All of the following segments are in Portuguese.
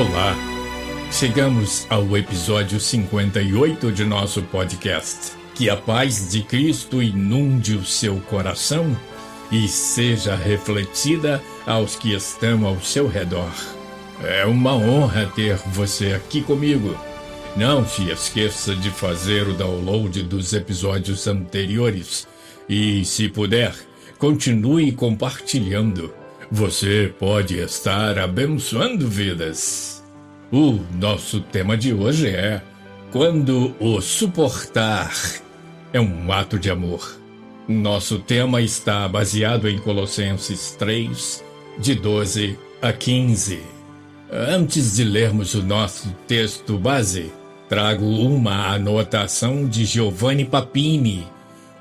Olá! Chegamos ao episódio 58 de nosso podcast. Que a paz de Cristo inunde o seu coração e seja refletida aos que estão ao seu redor. É uma honra ter você aqui comigo. Não se esqueça de fazer o download dos episódios anteriores e, se puder, continue compartilhando. Você pode estar abençoando vidas. O nosso tema de hoje é: quando o suportar é um ato de amor. Nosso tema está baseado em Colossenses 3, de 12 a 15. Antes de lermos o nosso texto base, trago uma anotação de Giovanni Papini,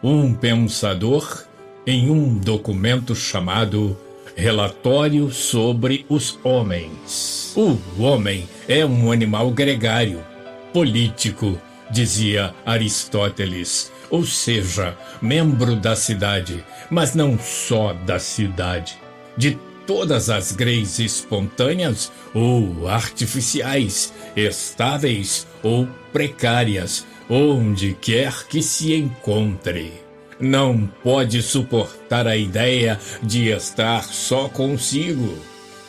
um pensador, em um documento chamado Relatório sobre os Homens. O homem é um animal gregário, político, dizia Aristóteles, ou seja, membro da cidade, mas não só da cidade, de todas as greys espontâneas ou artificiais, estáveis ou precárias, onde quer que se encontre. Não pode suportar a ideia de estar só consigo.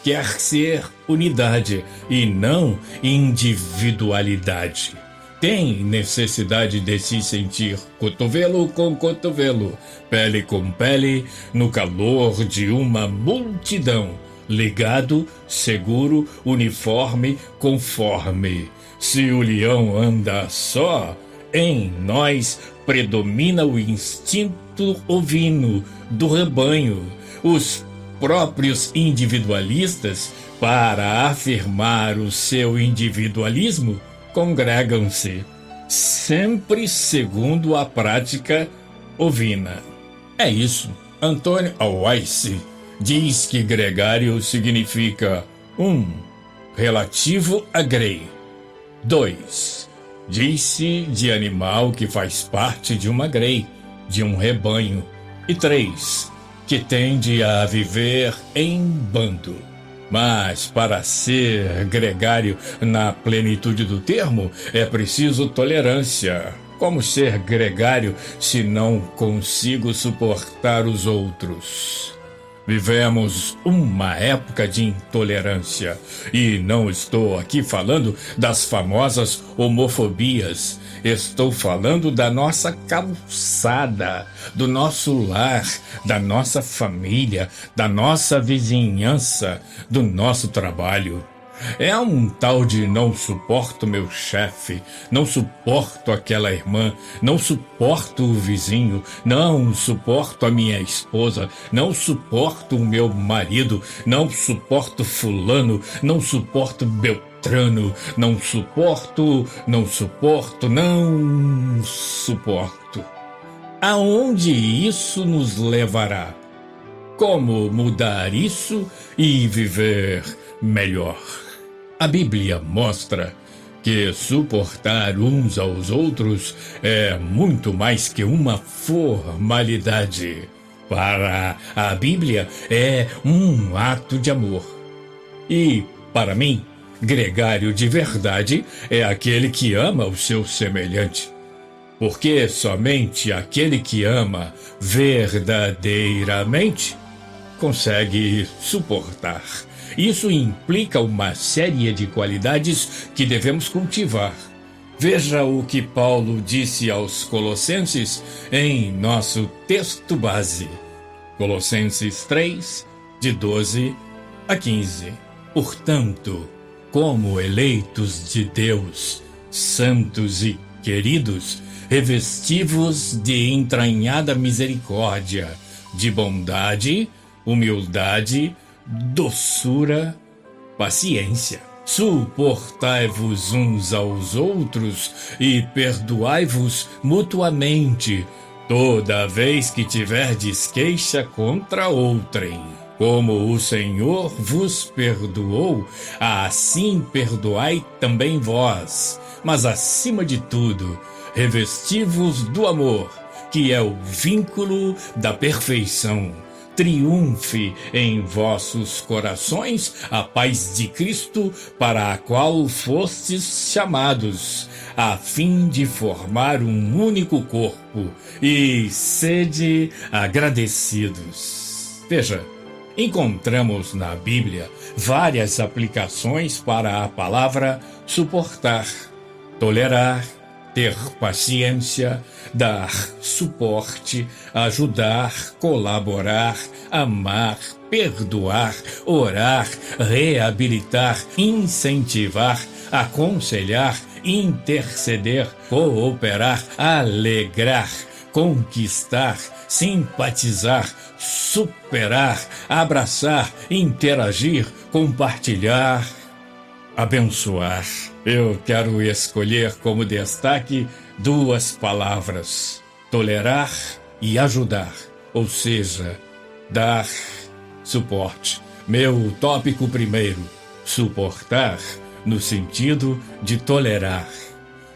Quer ser unidade e não individualidade. Tem necessidade de se sentir cotovelo com cotovelo, pele com pele, no calor de uma multidão, ligado, seguro, uniforme, conforme. Se o leão anda só, em nós predomina o instinto ovino do rebanho. Os próprios individualistas, para afirmar o seu individualismo, congregam-se, sempre segundo a prática ovina. É isso. Antônio Weiss diz que gregário significa 1. Relativo a grey. 2. Diz-se de animal que faz parte de uma grey, de um rebanho. E 3. Que tende a viver em bando. Mas para ser gregário na plenitude do termo, é preciso tolerância. Como ser gregário se não consigo suportar os outros? Vivemos uma época de intolerância, e não estou aqui falando das famosas homofobias. Estou falando da nossa calçada, do nosso lar, da nossa família, da nossa vizinhança, do nosso trabalho. É um tal de não suporto meu chefe, não suporto aquela irmã, não suporto o vizinho, não suporto a minha esposa, não suporto o meu marido, não suporto fulano, não suporto Beltrano, não suporto. Aonde isso nos levará? Como mudar isso e viver melhor? A Bíblia mostra que suportar uns aos outros é muito mais que uma formalidade. Para a Bíblia é um ato de amor. E, para mim, gregário de verdade é aquele que ama o seu semelhante. Porque somente aquele que ama verdadeiramente consegue suportar. Isso implica uma série de qualidades que devemos cultivar. Veja o que Paulo disse aos Colossenses em nosso texto base. Colossenses 3, de 12 a 15. Portanto, como eleitos de Deus, santos e queridos, revesti-vos de entranhada misericórdia, de bondade, humildade, doçura, paciência. Suportai-vos uns aos outros e perdoai-vos mutuamente, toda vez que tiverdes queixa contra outrem. Como o Senhor vos perdoou, assim perdoai também vós. Mas acima de tudo, revesti-vos do amor, que é o vínculo da perfeição. triunfe em vossos corações a paz de Cristo, para a qual fostes chamados, a fim de formar um único corpo, e sede agradecidos. Veja, encontramos na Bíblia várias aplicações para a palavra suportar, tolerar, ter paciência, dar suporte, ajudar, colaborar, amar, perdoar, orar, reabilitar, incentivar, aconselhar, interceder, cooperar, alegrar, conquistar, simpatizar, superar, abraçar, interagir, compartilhar, abençoar. Eu quero escolher como destaque duas palavras: tolerar e ajudar, ou seja, dar suporte. Meu tópico primeiro: suportar, no sentido de tolerar.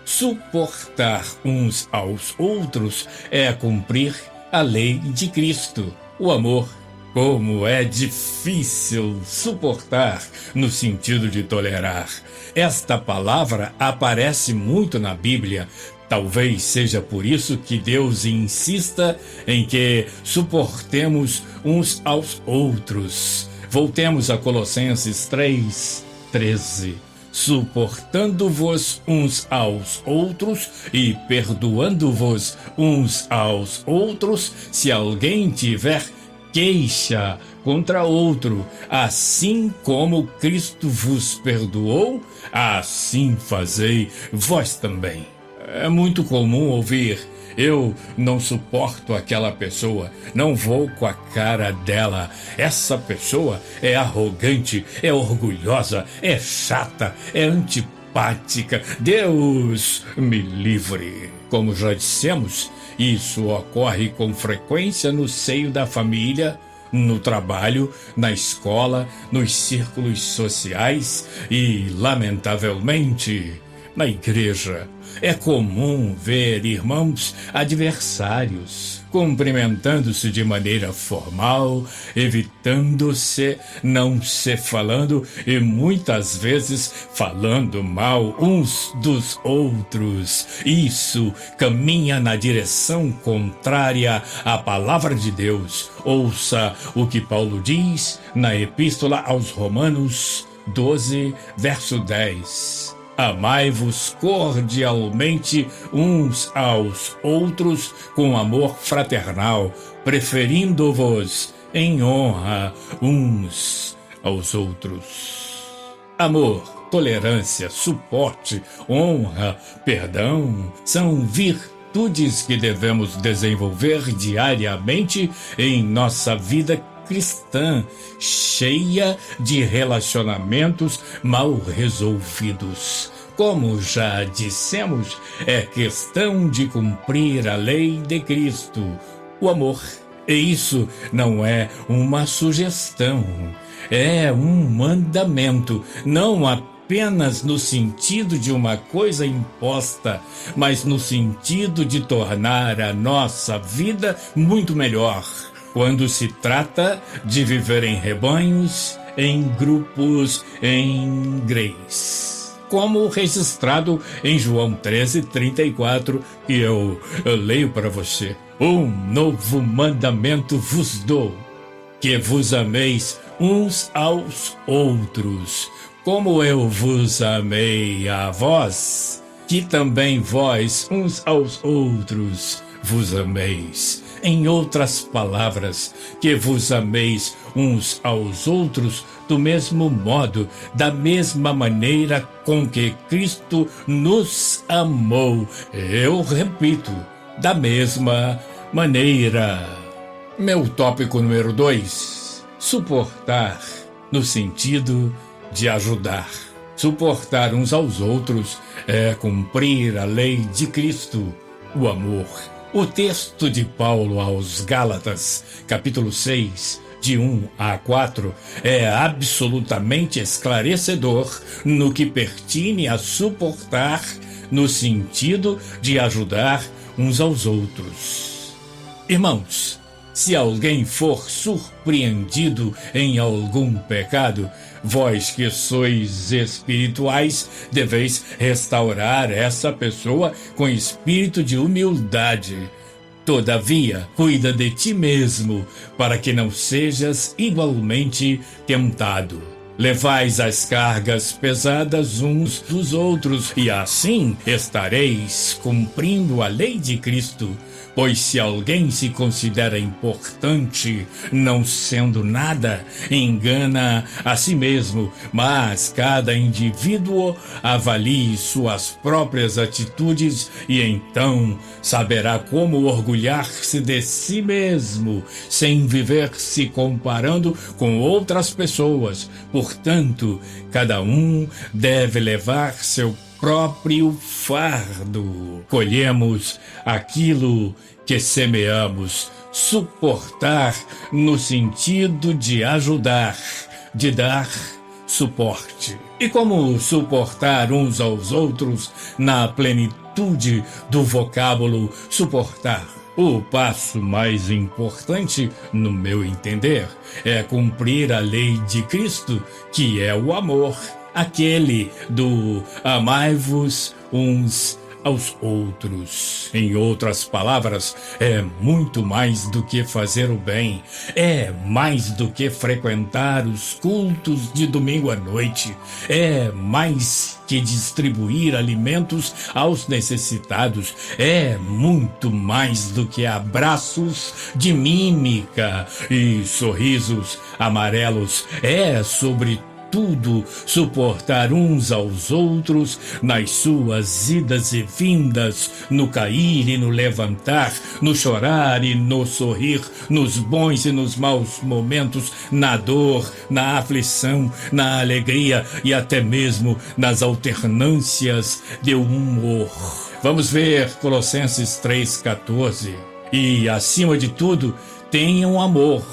Suportar uns aos outros é cumprir a lei de Cristo, o amor. Como é difícil suportar no sentido de tolerar. Esta palavra aparece muito na Bíblia. Talvez seja por isso que Deus insista em que suportemos uns aos outros. Voltemos a Colossenses 3:13. Suportando-vos uns aos outros e perdoando-vos uns aos outros, se alguém tiver queixa contra outro, assim como Cristo vos perdoou, assim fazei vós também. É muito comum ouvir: eu não suporto aquela pessoa, não vou com a cara dela. Essa pessoa é arrogante, é orgulhosa, é chata, é antipática. Deus me livre. Como já dissemos, isso ocorre com frequência no seio da família, no trabalho, na escola, nos círculos sociais e, lamentavelmente, na igreja. É comum ver irmãos adversários cumprimentando-se de maneira formal, evitando-se, não se falando e muitas vezes falando mal uns dos outros. Isso caminha na direção contrária à palavra de Deus. Ouça o que Paulo diz na Epístola aos Romanos 12, verso 10. Amai-vos cordialmente uns aos outros com amor fraternal, preferindo-vos em honra uns aos outros. Amor, tolerância, suporte, honra, perdão são virtudes que devemos desenvolver diariamente em nossa vida cristã, cheia de relacionamentos mal resolvidos. Como já dissemos, é questão de cumprir a lei de Cristo, o amor. E isso não é uma sugestão, é um mandamento, não apenas no sentido de uma coisa imposta, mas no sentido de tornar a nossa vida muito melhor. Quando se trata de viver em rebanhos, em grupos, em greys. Como registrado em João 13:34, que eu leio para você. Um novo mandamento vos dou, que vos ameis uns aos outros, como eu vos amei a vós, que também vós uns aos outros vos ameis. Em outras palavras, que vos ameis uns aos outros do mesmo modo, da mesma maneira com que Cristo nos amou. Eu repito, da mesma maneira. Meu tópico número 2: suportar, no sentido de ajudar. Suportar uns aos outros é cumprir a lei de Cristo, o amor. O texto de Paulo aos Gálatas, capítulo 6, de 1-4, é absolutamente esclarecedor no que pertine a suportar, no sentido de ajudar uns aos outros. Irmãos, se alguém for surpreendido em algum pecado, vós que sois espirituais, deveis restaurar essa pessoa com espírito de humildade. Todavia, cuida de ti mesmo, para que não sejas igualmente tentado. Levais as cargas pesadas uns dos outros, e assim estareis cumprindo a lei de Cristo. Pois se alguém se considera importante, não sendo nada, engana a si mesmo, mas cada indivíduo avalie suas próprias atitudes e então saberá como orgulhar-se de si mesmo, sem viver se comparando com outras pessoas. Portanto, cada um deve levar seu próprio fardo. Colhemos aquilo que semeamos. Suportar no sentido de ajudar, de dar suporte. E como suportar uns aos outros na plenitude do vocábulo suportar? O passo mais importante, no meu entender, é cumprir a lei de Cristo, que é o amor. Aquele do amai-vos uns aos outros. Em outras palavras, é muito mais do que fazer o bem, é mais do que frequentar os cultos de domingo à noite, é mais que distribuir alimentos aos necessitados, é muito mais do que abraços de mímica e sorrisos amarelos, é sobretudo suportar uns aos outros nas suas idas e vindas, no cair e no levantar, no chorar e no sorrir, nos bons e nos maus momentos, na dor, na aflição, na alegria e até mesmo nas alternâncias de humor. Vamos ver Colossenses 3,14. E, acima de tudo, tenham amor,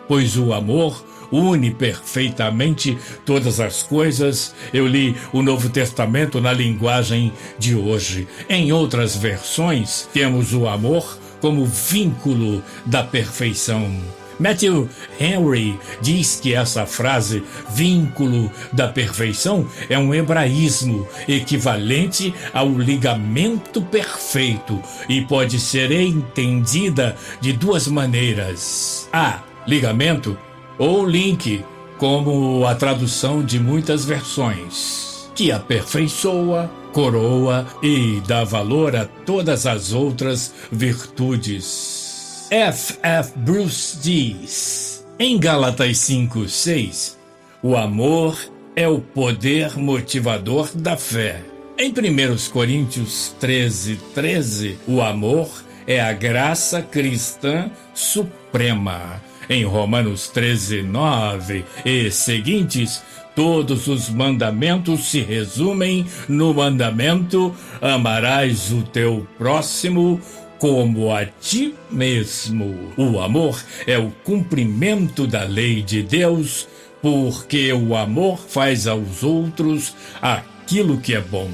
pois o amor une perfeitamente todas as coisas. Eu li o Novo Testamento na linguagem de hoje. Em outras versões, temos o amor como vínculo da perfeição. Matthew Henry diz que essa frase, vínculo da perfeição, é um hebraísmo equivalente ao ligamento perfeito e pode ser entendida de duas maneiras. A. Ligamento ou link, como a tradução de muitas versões, que aperfeiçoa, coroa e dá valor a todas as outras virtudes. F. Bruce diz, em Gálatas 5:6, o amor é o poder motivador da fé. Em 1 Coríntios 13:13, o amor é a graça cristã suprema. Em Romanos 13:9 e seguintes, todos os mandamentos se resumem no mandamento: amarás o teu próximo como a ti mesmo. O amor é o cumprimento da lei de Deus, porque o amor faz aos outros aquilo que é bom.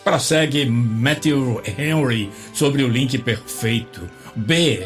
Prossegue Matthew Henry sobre o link perfeito. B.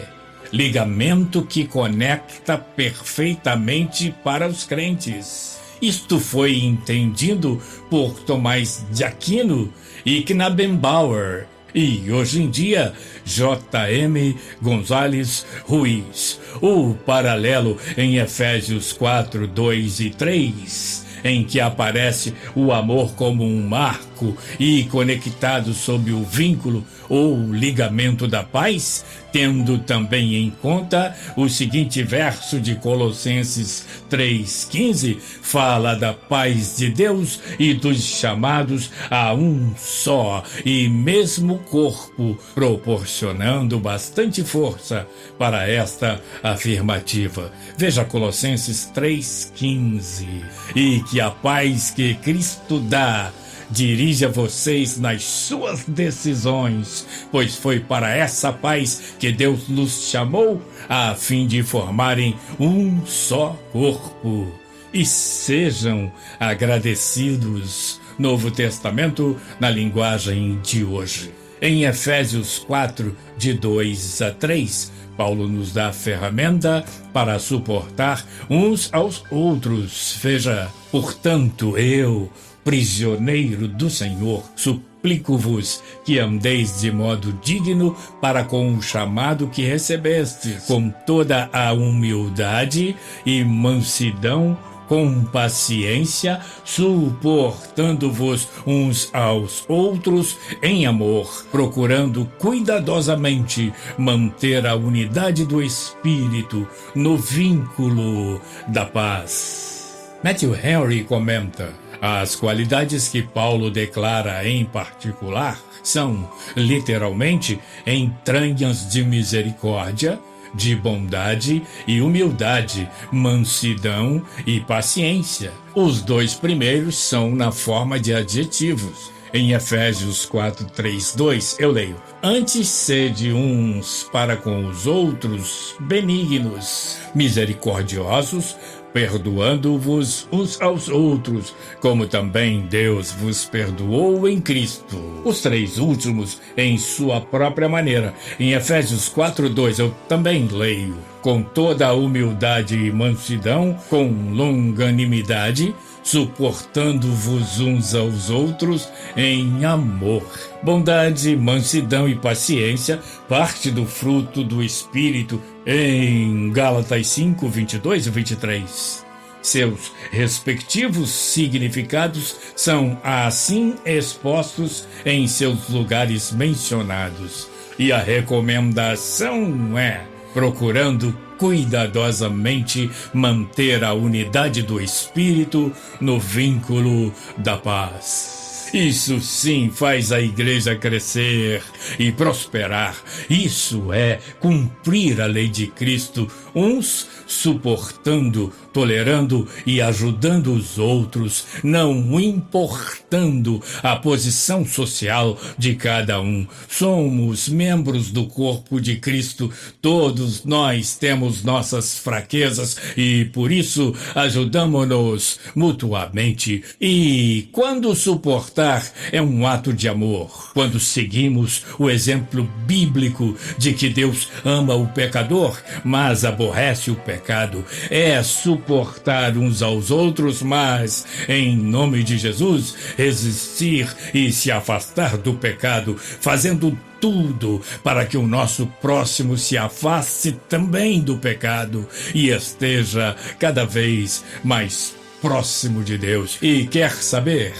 Ligamento que conecta perfeitamente para os crentes. Isto foi entendido por Tomás de Aquino e Knabenbauer e, hoje em dia, J.M. Gonzalez Ruiz. O paralelo em Efésios 4, 2 e 3, em que aparece o amor como um marco e conectado sob o vínculo ou ligamento da paz, tendo também em conta o seguinte verso de Colossenses 3,15, fala da paz de Deus e dos chamados a um só e mesmo corpo, proporcionando bastante força para esta afirmativa. Veja Colossenses 3,15. E que a paz que Cristo dá dirija vocês nas suas decisões, pois foi para essa paz que Deus nos chamou, a fim de formarem um só corpo. E sejam agradecidos. Novo Testamento na linguagem de hoje. Em Efésios 4, de 2 a 3, Paulo nos dá a ferramenta para suportar uns aos outros. Veja, portanto, eu, prisioneiro do Senhor, suplico-vos que andeis de modo digno para com o chamado que recebestes, com toda a humildade e mansidão, com paciência, suportando-vos uns aos outros em amor, procurando cuidadosamente manter a unidade do Espírito no vínculo da paz. Matthew Henry comenta: as qualidades que Paulo declara em particular são, literalmente, entranhas de misericórdia, de bondade e humildade, mansidão e paciência. Os dois primeiros são na forma de adjetivos. Em Efésios 4, 3, 2, eu leio: antes sede uns para com os outros benignos, misericordiosos, perdoando-vos uns aos outros, como também Deus vos perdoou em Cristo. Os três últimos, em sua própria maneira. Em Efésios 4:2 eu também leio: com toda a humildade e mansidão, com longanimidade, suportando-vos uns aos outros em amor. Bondade, mansidão e paciência, parte do fruto do Espírito, em Gálatas 5, 22 e 23. Seus respectivos significados são assim expostos em seus lugares mencionados. E a recomendação é: procurando cuidadosamente manter a unidade do Espírito no vínculo da paz. Isso sim faz a igreja crescer e prosperar. Isso é cumprir a lei de Cristo, uns suportando, tolerando e ajudando os outros, não importando a posição social de cada um. Somos membros do corpo de Cristo, todos nós temos nossas fraquezas e por isso ajudamos-nos mutuamente. E quando suportar é um ato de amor, quando seguimos o exemplo bíblico de que Deus ama o pecador, mas aborrece o pecado, é suportar uns aos outros, mas, em nome de Jesus, resistir e se afastar do pecado, fazendo tudo para que o nosso próximo se afaste também do pecado e esteja cada vez mais próximo de Deus. E quer saber?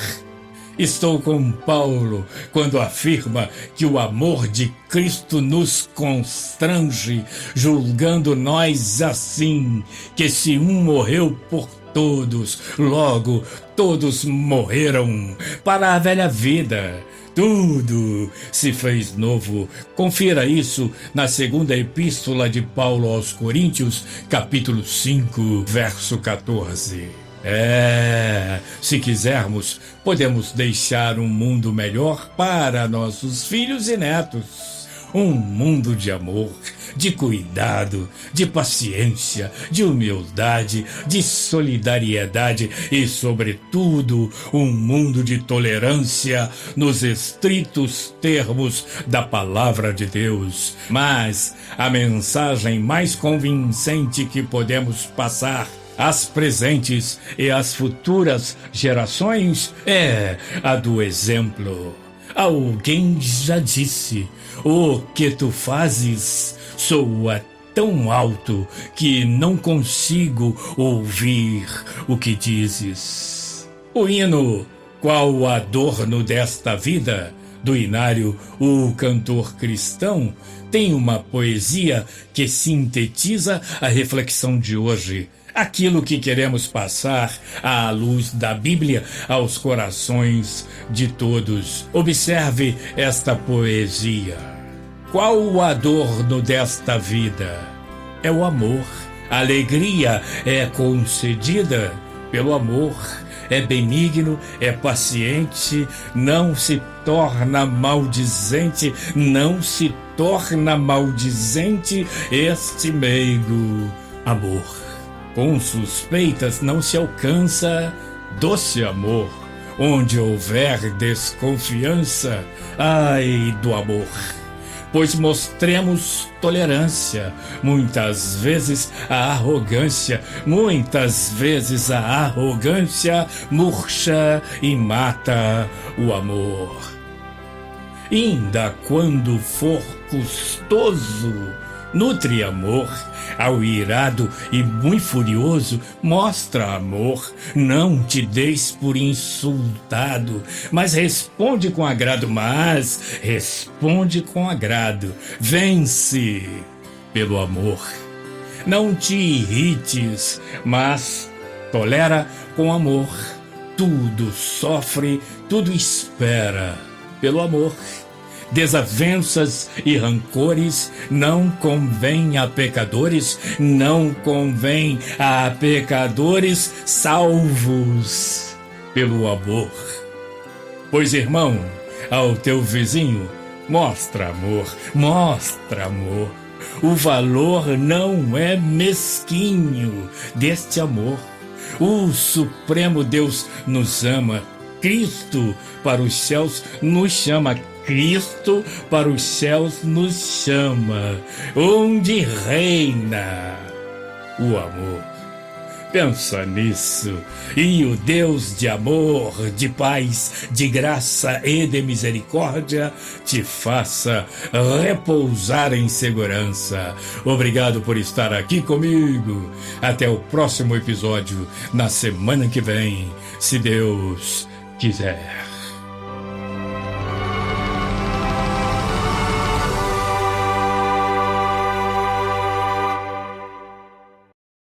Estou com Paulo quando afirma que o amor de Cristo nos constrange, julgando nós assim, que se um morreu por todos, logo todos morreram para a velha vida. Tudo se fez novo. Confira isso na segunda epístola de Paulo aos Coríntios, capítulo 5, verso 14. Se quisermos, podemos deixar um mundo melhor para nossos filhos e netos. Um mundo de amor, de cuidado, de paciência, de humildade, de solidariedade e, sobretudo, um mundo de tolerância nos estritos termos da palavra de Deus. Mas a mensagem mais convincente que podemos passar às presentes e às futuras gerações é a do exemplo. Alguém já disse: o que tu fazes soa tão alto que não consigo ouvir o que dizes. O hino Qual o Adorno desta Vida, do Inário O Cantor Cristão, tem uma poesia que sintetiza a reflexão de hoje. Aquilo que queremos passar à luz da Bíblia aos corações de todos. Observe esta poesia. Qual o adorno desta vida? É o amor. A alegria é concedida pelo amor. É benigno, é paciente, não se torna maldizente, não se torna maldizente este meigo amor. Com suspeitas não se alcança doce amor. Onde houver desconfiança, ai do amor. Pois mostremos tolerância, muitas vezes a arrogância, muitas vezes a arrogância murcha e mata o amor. Ainda quando for custoso, nutre amor. Ao irado e muito furioso, mostra amor. Não te deis por insultado, mas responde com agrado, Vence pelo amor. Não te irrites, mas tolera com amor. Tudo sofre, tudo espera pelo amor. Desavenças e rancores não convém a pecadores, salvos pelo amor. Pois, irmão, ao teu vizinho, mostra amor. O valor não é mesquinho deste amor. O Supremo Deus nos ama. Cristo para os céus nos chama, onde reina o amor. Pensa nisso, e o Deus de amor, de paz, de graça e de misericórdia te faça repousar em segurança. Obrigado por estar aqui comigo. Até o próximo episódio, na semana que vem, se Deus quiser.